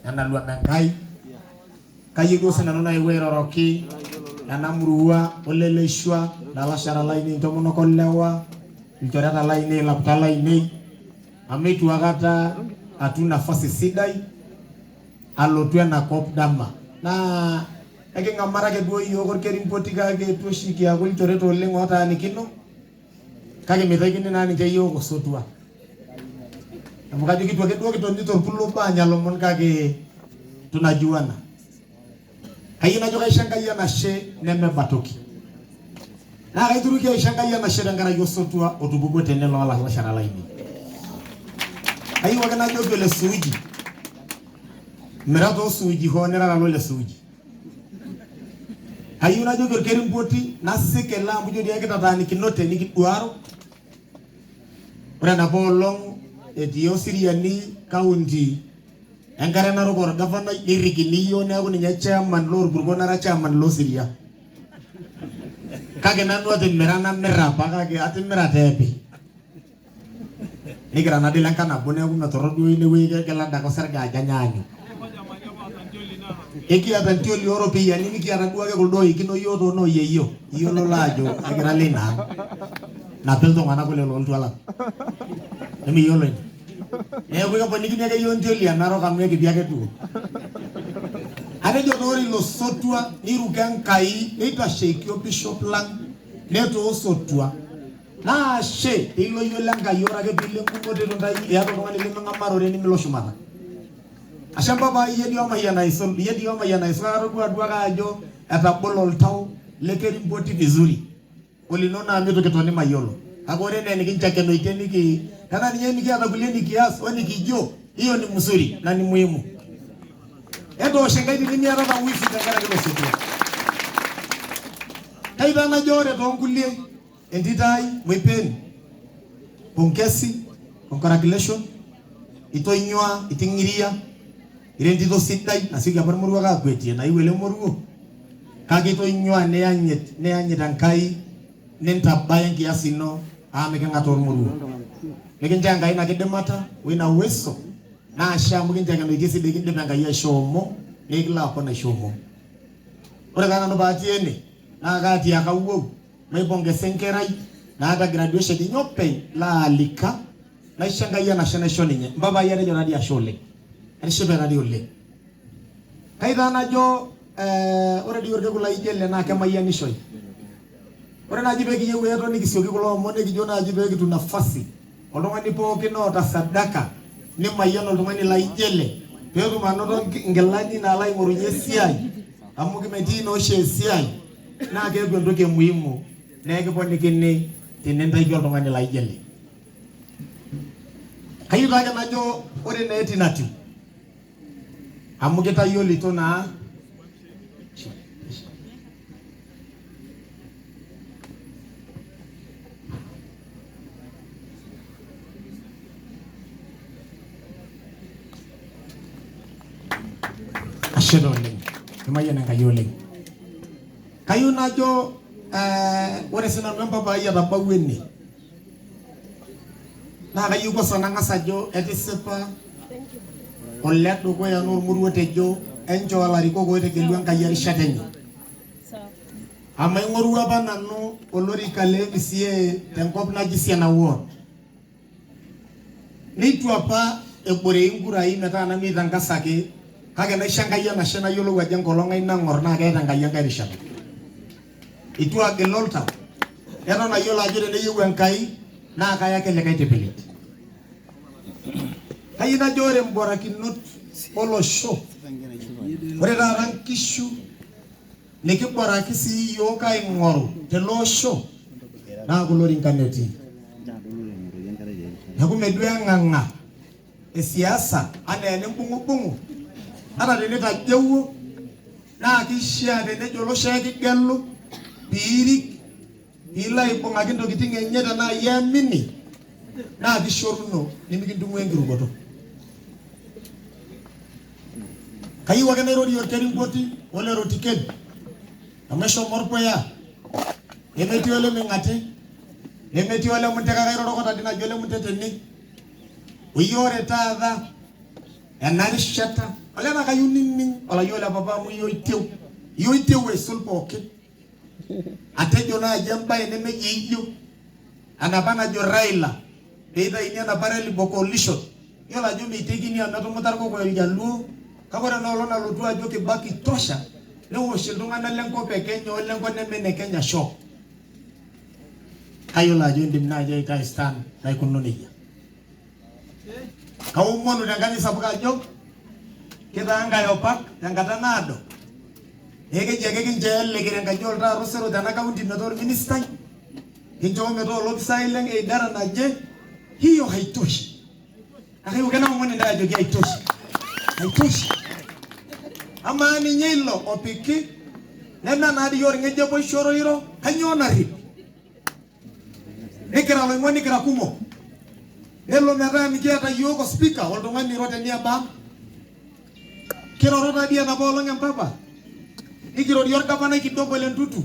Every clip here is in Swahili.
ena luanangai kayigo sinanu na iwe roroki ena murua oleleshwa dalashara laini ntomono kollewa ilchoreta laini lapta laini amitu wakata atu nafasi sidai alotu enakop dama na ekingamarake duo yiok orkerimpoti kake tuoshiki aaku ilchoreta oleng otaanikino kake mitaikini naa ninche yiok osotua amu kajo kitu ake duo kitoni torpulo banya lomon kake tunajuana kayieu najo kaisho Enkai enashe nemebatoki naa kaituruki aisho Enkai enashe tenkaraki osotua otupukuo tene loolalashara laini kayieu ake najoki ole Suuji mira toosuuji hoo nirara lole Suuji kayieu najoki orkerimpoti nasik ele amu ijo dii kitataanikinote nikiduaro ore enapa olong etii Osiriani kaunti enkare Narok orgavanai nirikini yiok neeku ninye chairman lorpurko nara chairman losiria kake nanu atimira namira apa kake atimira teepi nikira nadil enka nabo neeku metorro duo inewueji kegila adake osarge aja nyaanyu ekiata ntioli oropiyiani nikiata duo ake kuldo oikino yiok toonooyeyio iyiololo ajo ekira leina nape iltung'anak kule looltualan nemiyiolo ina neeku keponikini ake yiok ntioli enarok amu ekipi ake duo atejo toori ilo sotua niruko Enkai neitasheiki bishop lang netoosotua naashe piilo yiolo Enkai ore ake piilo enkumoto itu ntai iyata oltung'ani lemeng'amarore nimilo shumata ashe mpapa iyie dii omayian aisul atodua duake ajo etabolo oltau lekerimpoti vizuri olino naa mitu kitoni mayiolo kake ore nee nikinchakenoitie tena ninye nikiata kulie nikias onikijo hiyo ni mzuri na ni muhimu etoosho Enkai tinimiata ta wifi tenkaraki ilo sotua kaita najo ore toonkulie entito ai Moipen pongezi congratulation itonyua iting'iria ire entito sidai nasioki apa irmoruak aakwetie naiu ele moruo kake itonyua niyanyit Enkai nintabaya enkias ino amu miking'ataa ormoruo nikincho Enkai ina kidimata weina uwezo naashe amu kinchakenoitie sidai kindip Enkai aishoomo nikilo apon aishoomo ore taa nanu paatii ene naa kaatiaka wuou maipongesa enkerai naata graduation inyi openy laalika naisho Enkai enashe naisho ninye mpapai atejo tadii ashe oleng atishipe tadii oleng kaitaa najo ore dii orkekun laijo ele naa kemayianishoi ore naaji peekiyieu eeto nikisioki kulo omon nikijo naaji peekitum nafasi oltung'ani pookin oota sadaka nimayian oltung'ani laijo ele peetum anoto nkilani naalo aing'orunye esiai amu metii nooshi esiai naa keeku entoki muhimu neekiponikini tenintaiki oltung'ani laijo ele kayieu taake najo ore naa eti natiu amu kitayiolito naa ashe oleng kimayian Enkai oleng kayieu najo ore sinanu empapai atabawua ene naa kayieu kwanza nang'as ajo etisipa ole dukuya normoruo tejo enchoo ilarikok oitegelua Enkai erishata enye amu aing'orua apa nanu olorika le MCA tenkop naji Siana Ward neitu apa eborei inkurai metaa nanu eitangazaki kake naisho Enkai enashe nayiolou ajo enkolong ai nang'or naa keeta Enkai enkae rishata itu agil oltau eton ayiolo ajo teneyieu Enkai naa kayaki likae tipilit kayieu najo ore mbarakinot olosho ore taata nkishu nikiboraki sii yiok aing'oru tele osho naa kulo rinkan etii neeku medua eng'ang'a esiasa anaa enembung'ubung'u ata tenitajeuo naa kishaa tenejo olosho ekigelu piirik piilo aibung'aki ntokitin enye tenaa iamini naa kishoruno nimikintung'ua enkirukoto kayieu ake nairorie orkerimpoti ole Rotiken amu eshomo orpuya nemetii ole Ming'ati nemetii ole Munte kake airoroko tadi naji ole Munte tene oyieu ore taata enarishata ole na kayunini ola yola papa mu yoiteu esulpoke atejo na jamba eneme yiyo anabana jo Raila beida ini anabara libo coalition yola jo mitegini anato mutarko ko yalu kabora na olona lutu ajo ke baki tosha no shildunga na lenko pekenyo lenko neme Kenya show ayola jo ndim na je ka stand na kunoniya kau mono dangani sabuka jo kita anga yopak yang kata nado ege jele kire ngajol ra rosero dana kaunti notor minister hinjo meto lob sileng e dara naje hiyo haitoshi akayo kana mwana nda ajo haitoshi amani nyilo opiki nena na di yor ngeje boy shoro yiro kanyona ri nikira lo ngoni kira kumo elo mera mikiata yoko speaker oldongani rote nia bam kiro rota dia na bolong yang papa ikiro yor kapana kidogo le ntutu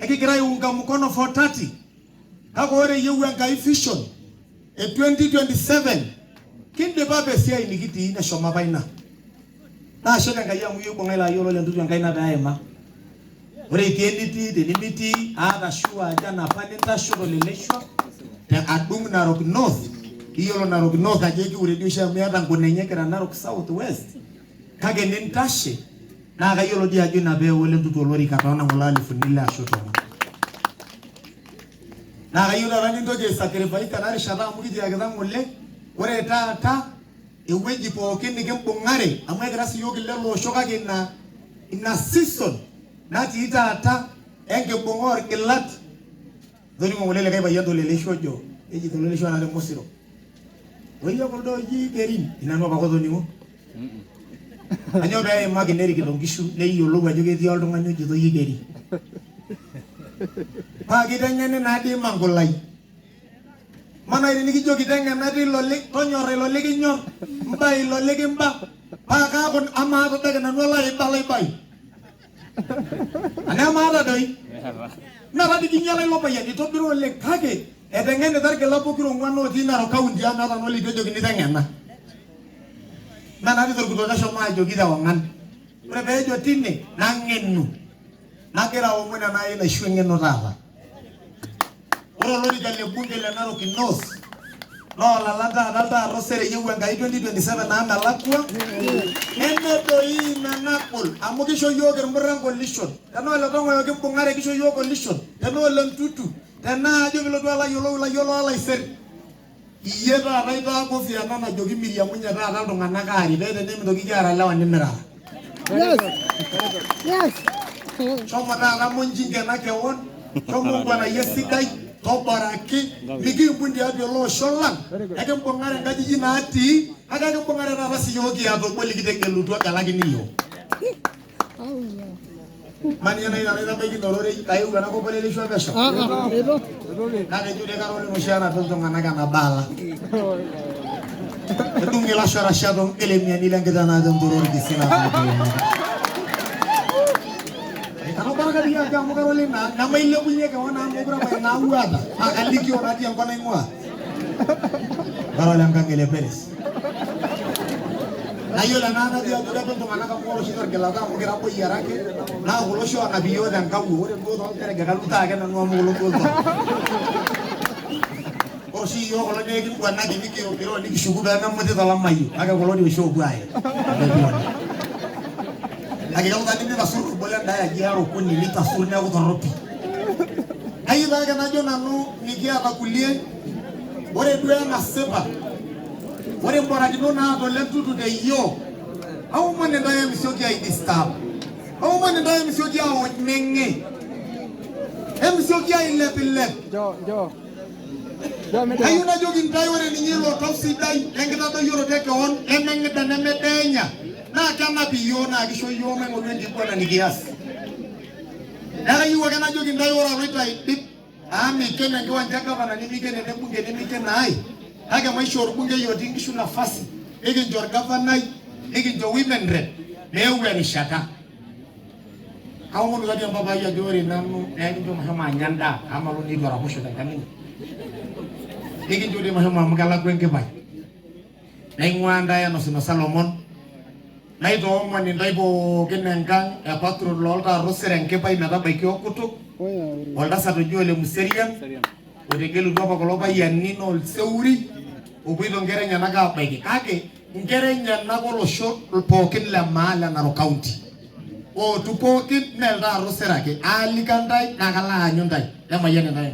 ekikira yunga mkono 430 kako ore yewu anga vision e 2027 kinde babe sia inikiti ina shoma baina na shoka ngaya mu yuko ngela yolo le ntutu ngaina daema ore tienditi de limiti ada shua jana panenta shuro leleshwa te adung Narok North kiyolo Narok North ajeki uredisha miata ngonenye kera Narok South West kage nintashe na kayolo dia jina be wole ntutu lori kataona ngolali funila shoto na kayolo rani ndoje sacrifice kanari shaba mukiji yageza ngolle ore ta eweji poke nikembongare amwe grasi yogi lelo shoka gina ina season nati ita enge bongor kilat doni ngolele kai bayando lele shojo eji tolele shwana le mosiro oyo kodo ji kerin inanwa bakodo nimo anyo bae magineri kidongishu le yolo gajo ke diol donganyo jito yigeri pa gidangene na di mangolai mana ini kijo gidanga na di lolle tonyore lolle kinyor mbai lolle kimba pa ka kon ama to daga na nola ibalai bai ana mara doi na radi kinyala lo bayan di tobiro le kage edengene dar ke lapo kiro ngwano dina ro kaundi ana na noli jojo ginidangena na nani tor kutoka shoma jogi da wangan prebe jo tinne nangenu nakera o mwana na ile shwenge no rava oro lori galle bunge le Narok North no la landa rosere yewu ngai 2027 na na lakwa ene do ina nakol amukisho yoger murango lishon tano la tongo yoge bongare kisho yogo lishon tano la ntutu tana jo bilo la yolo ala iser iyeba raida ko fi anana jogi miriam munya da ndo ngana kari bede ne ndo gijara lawan nimera yes choma da munjinga na kewon chomo bana yesidai to baraki migi bundi abyo lo sholan eke mbongare ngaji jina ati aga ke mbongare na rasi yogi ato kweli kiteke lutu akalagi niyo mani yana ina begi dorore kayu gana ko pele lisho besho na ke jude karole mushana tonto ngana kana bala tungi la shara shadon elemia ni langeda na dum dorore disina kano baraka dia jamu karole na maile bunye ka wana mobra ba na uada akaliki ona dia ngona ingwa karole ngangele peres ayo la nana dia dura tonto ngana ka moro shitor gelata mo gira ko yarake na ulo sho na biyo dan ka ure go don tere galuta ka na no mo ulo go o si yo ko le ki kwa na ki ki o ni shugu ba na mo te dala mayu aga ko lo di sho bu ay aga yo tani ni basuru bola nda ya giaro ko ni lita sur na ko ropi ayi ba ga na jo na no ni gia ka kulie ore duya na seba ore mbora dino na do le tutu de yo au mane nda ya misoki ai disturb au mane nda ya misoki a onenge misoki ai le pille jo ayu na jogi ndai ore ni nyelo tausi dai engeta to yoro teke on emengeta na medenya na kama biyo na gisho yo me ngo ndi kwa na nigiasi na ayu wa kana jogi ndai ora rita dip ami kene ngiwa njaka bana ni mikene ne bunge ni mikene ai aga maisho bunge yo dingishu nafasi ege njor governor ege njor women rep mewe ni shata au mo ngadi mbaba ya jori nanu ege mahama nyanda ama lo ni dora musho dan kanini ege njor mahama magala kwenge bai naing'ua ntae enosinosa lomon naitoomon ntae pookin enkang e patron looltaarro Serenkepai metabaiki Okutuk oltasat oji Ole Muserian otegelutua apa kulo payiani naa Olseuri opuoito nkera enyenak aabaiki kake nkera enyenak olosho pookin le maa le Narok County ootu pookin mee iltaarro Sere ake aalika ntae naa kalo aanyu ntae nemayian ntae.